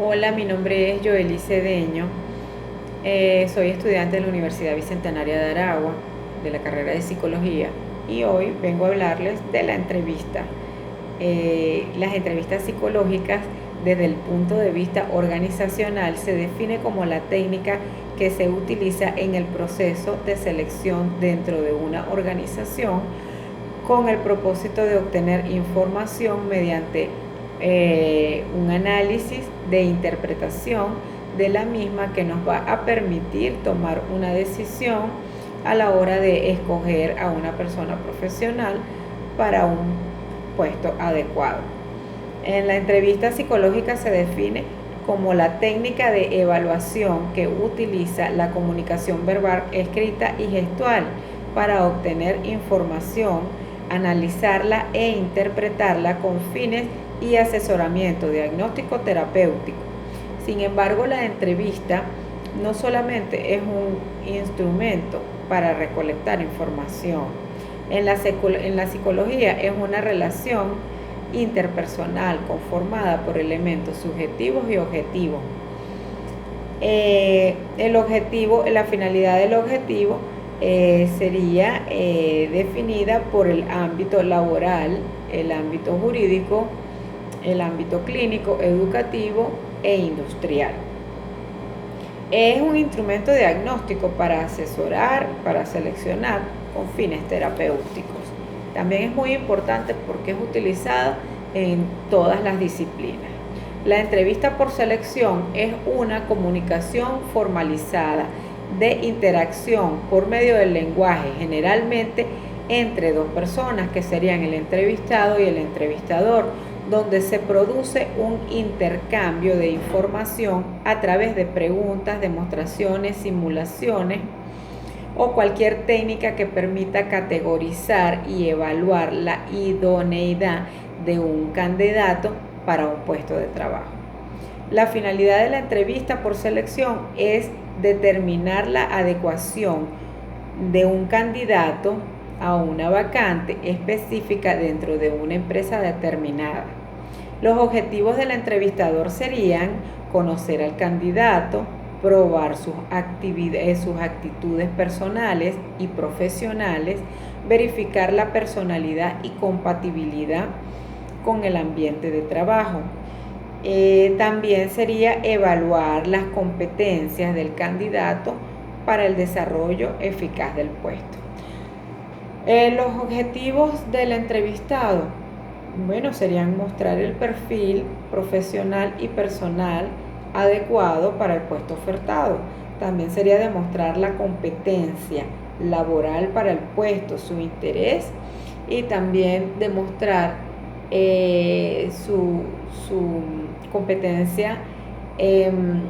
Hola, mi nombre es Joely Cedeño. Soy estudiante de la Universidad Bicentenaria de Aragua, de la carrera de Psicología, y hoy vengo a hablarles de la entrevista. Las entrevistas psicológicas, desde el punto de vista organizacional, se define como la técnica que se utiliza en el proceso de selección dentro de una organización con el propósito de obtener información mediante un análisis de interpretación de la misma que nos va a permitir tomar una decisión a la hora de escoger a una persona profesional para un puesto adecuado. En la entrevista psicológica se define como la técnica de evaluación que utiliza la comunicación verbal, escrita y gestual para obtener información, analizarla e interpretarla con fines y asesoramiento diagnóstico terapéutico. Sin embargo, la entrevista no solamente es un instrumento para recolectar información. En la psicología es una relación interpersonal conformada por elementos subjetivos y objetivos. La finalidad del objetivo sería definida por el ámbito laboral, el ámbito jurídico, el ámbito clínico, educativo e industrial. Es un instrumento diagnóstico para asesorar, para seleccionar con fines terapéuticos. También es muy importante porque es utilizada en todas las disciplinas. La entrevista por selección es una comunicación formalizada de interacción por medio del lenguaje, generalmente entre dos personas que serían el entrevistado y el entrevistador, donde se produce un intercambio de información a través de preguntas, demostraciones, simulaciones o cualquier técnica que permita categorizar y evaluar la idoneidad de un candidato para un puesto de trabajo. La finalidad de la entrevista por selección es determinar la adecuación de un candidato a una vacante específica dentro de una empresa determinada. Los objetivos del entrevistador serían conocer al candidato, probar sus actitudes personales y profesionales, verificar la personalidad y compatibilidad con el ambiente de trabajo. También sería evaluar las competencias del candidato para el desarrollo eficaz del puesto. Los objetivos del entrevistado, serían mostrar el perfil profesional y personal adecuado para el puesto ofertado. También sería demostrar la competencia laboral para el puesto, su interés, y también demostrar su competencia en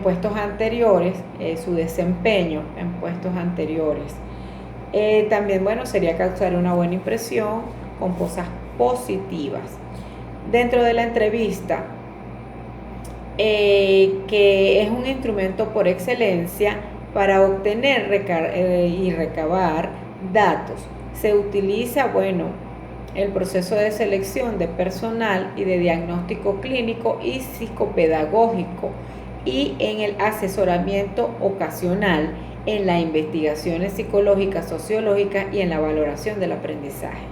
puestos anteriores, su desempeño en puestos anteriores. También, sería causar una buena impresión con cosas positivas. Dentro de la entrevista, que es un instrumento por excelencia para obtener y recabar datos, se utiliza, el proceso de selección de personal y de diagnóstico clínico y psicopedagógico, y en el asesoramiento ocasional en las investigaciones psicológicas, sociológicas y en la valoración del aprendizaje.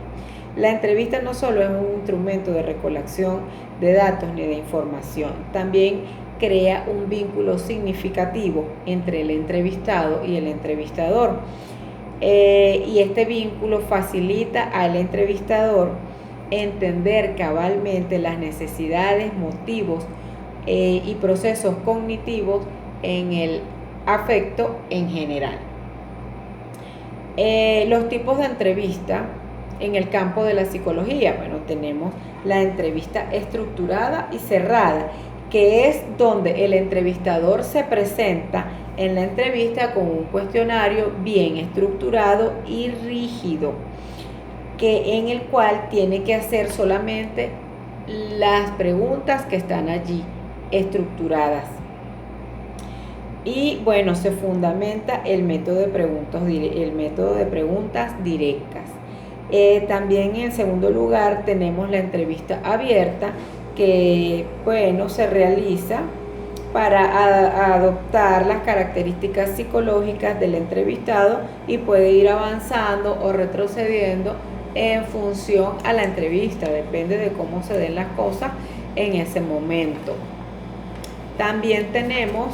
La entrevista no solo es un instrumento de recolección de datos ni de información, también crea un vínculo significativo entre el entrevistado y el entrevistador. Y este vínculo facilita al entrevistador entender cabalmente las necesidades, motivos y procesos cognitivos en el afecto en general. Los tipos de entrevista en el campo de la psicología, tenemos la entrevista estructurada y cerrada, que es donde el entrevistador se presenta en la entrevista con un cuestionario bien estructurado y rígido, en el cual tiene que hacer solamente las preguntas que están allí estructuradas. Y se fundamenta el método de preguntas directas. También en segundo lugar tenemos la entrevista abierta, que, bueno, se realiza para adoptar las características psicológicas del entrevistado y puede ir avanzando o retrocediendo en función a la entrevista, depende de cómo se den las cosas en ese momento. También tenemos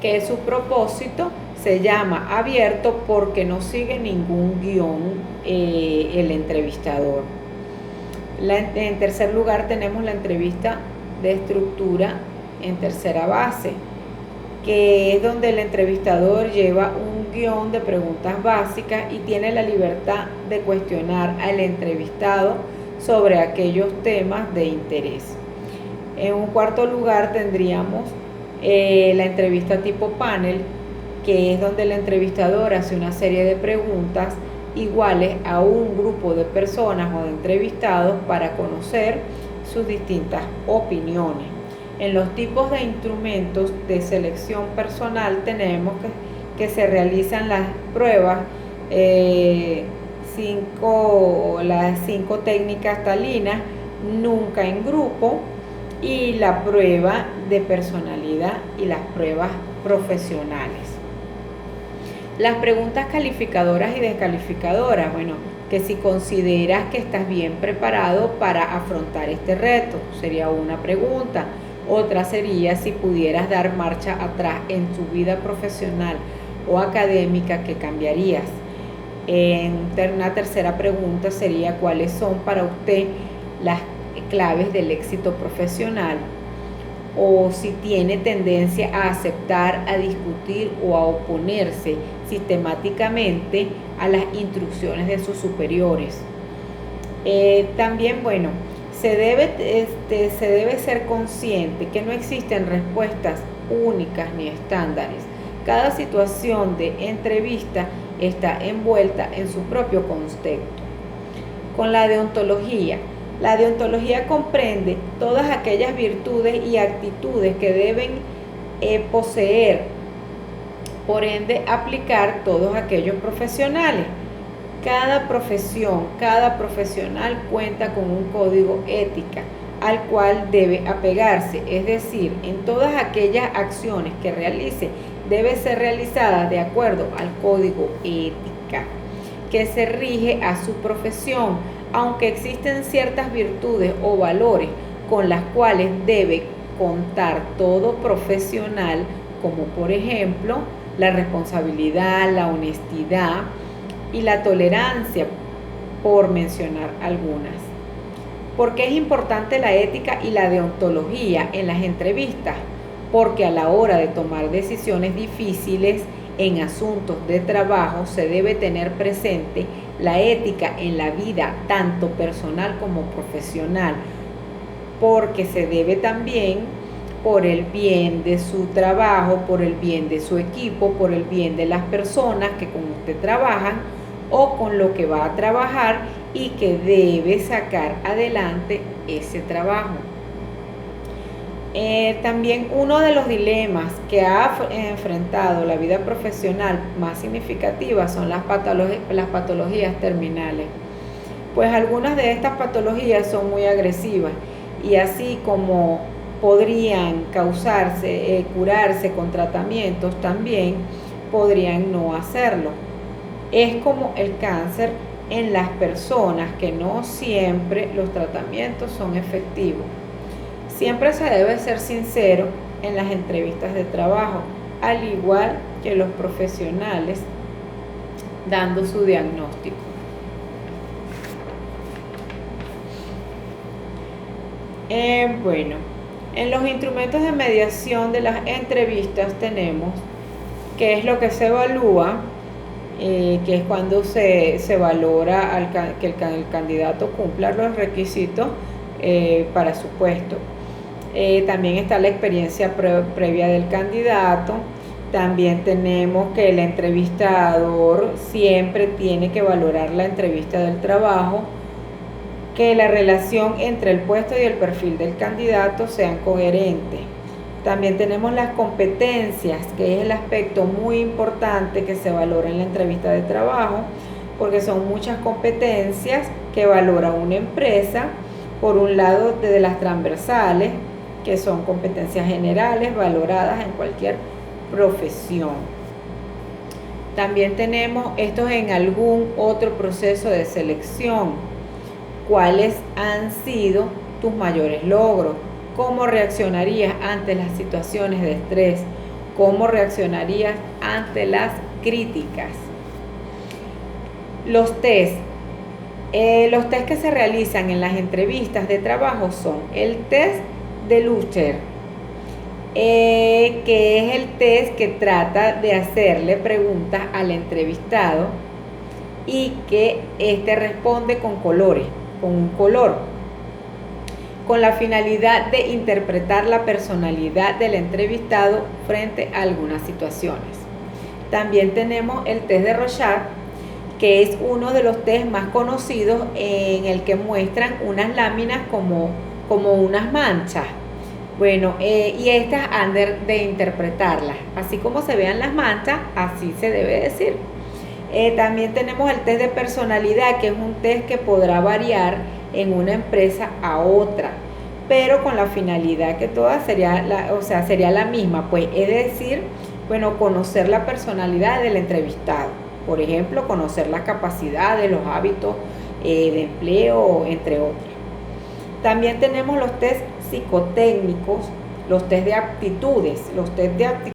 que su propósito se llama abierto porque no sigue ningún guión el entrevistador. En tercer lugar tenemos la entrevista de estructura en tercera base, que es donde el entrevistador lleva un guión de preguntas básicas y tiene la libertad de cuestionar al entrevistado sobre aquellos temas de interés. En un cuarto lugar tendríamos la entrevista tipo panel, que es donde el entrevistador hace una serie de preguntas iguales a un grupo de personas o de entrevistados para conocer sus distintas opiniones. En los tipos de instrumentos de selección personal tenemos que se realizan las pruebas, las 5 técnicas talinas, nunca en grupo, y la prueba de personalidad y las pruebas profesionales. Las preguntas calificadoras y descalificadoras, bueno, que si consideras que estás bien preparado para afrontar este reto, sería una pregunta. Otra sería si pudieras dar marcha atrás en tu vida profesional o académica, ¿qué cambiarías? Una tercera pregunta sería cuáles son para usted las claves del éxito profesional, o si tiene tendencia a aceptar, a discutir o a oponerse sistemáticamente a las instrucciones de sus superiores. También, bueno, se debe ser consciente que no existen respuestas únicas ni estándares. Cada situación de entrevista está envuelta en su propio contexto. Con la deontología. La deontología comprende todas aquellas virtudes y actitudes que deben poseer, por ende aplicar todos aquellos profesionales. Cada profesión, cada profesional cuenta con un código ética al cual debe apegarse, es decir, en todas aquellas acciones que realice debe ser realizada de acuerdo al código ética que se rige a su profesión, aunque existen ciertas virtudes o valores con las cuales debe contar todo profesional, como por ejemplo la responsabilidad, la honestidad y la tolerancia, por mencionar algunas. ¿Por qué es importante la ética y la deontología en las entrevistas? Porque a la hora de tomar decisiones difíciles en asuntos de trabajo se debe tener presente la ética en la vida tanto personal como profesional, porque se debe también por el bien de su trabajo, por el bien de su equipo, por el bien de las personas que con usted trabajan o con lo que va a trabajar y que debe sacar adelante ese trabajo. También uno de los dilemas que ha enfrentado la vida profesional más significativa son las patologías terminales, pues algunas de estas patologías son muy agresivas y así como podrían curarse con tratamientos, también podrían no hacerlo. Es como el cáncer en las personas, que no siempre los tratamientos son efectivos. Siempre se debe ser sincero en las entrevistas de trabajo, al igual que los profesionales dando su diagnóstico. Bueno, en los instrumentos de mediación de las entrevistas tenemos qué es lo que se evalúa, que es cuando se valora que el candidato cumpla los requisitos para su puesto. También está la experiencia previa del candidato. También tenemos que el entrevistador siempre tiene que valorar la entrevista del trabajo, que la relación entre el puesto y el perfil del candidato sean coherentes. También tenemos las competencias, que es el aspecto muy importante que se valora en la entrevista de trabajo, porque son muchas competencias que valora una empresa Por un lado, desde las transversales, que son competencias generales valoradas en cualquier profesión. También tenemos estos en algún otro proceso de selección. ¿Cuáles han sido tus mayores logros? ¿Cómo reaccionarías ante las situaciones de estrés? ¿Cómo reaccionarías ante las críticas? Los test. Los test que se realizan en las entrevistas de trabajo son el test de Lucher, que es el test que trata de hacerle preguntas al entrevistado y que éste responde con colores, con un color, con la finalidad de interpretar la personalidad del entrevistado frente a algunas situaciones. También tenemos el test de Rorschach, que es uno de los test más conocidos, en el que muestran unas láminas como unas manchas. Bueno, y estas han de interpretarlas. Así como se vean las manchas, así se debe decir. También tenemos el test de personalidad, que es un test que podrá variar en una empresa a otra, pero con la finalidad que toda sería la misma, pues es decir, bueno, conocer la personalidad del entrevistado. Por ejemplo, conocer las capacidades, los hábitos de empleo, entre otros. También tenemos los test psicotécnicos, los test de aptitudes. Los test de aptitudes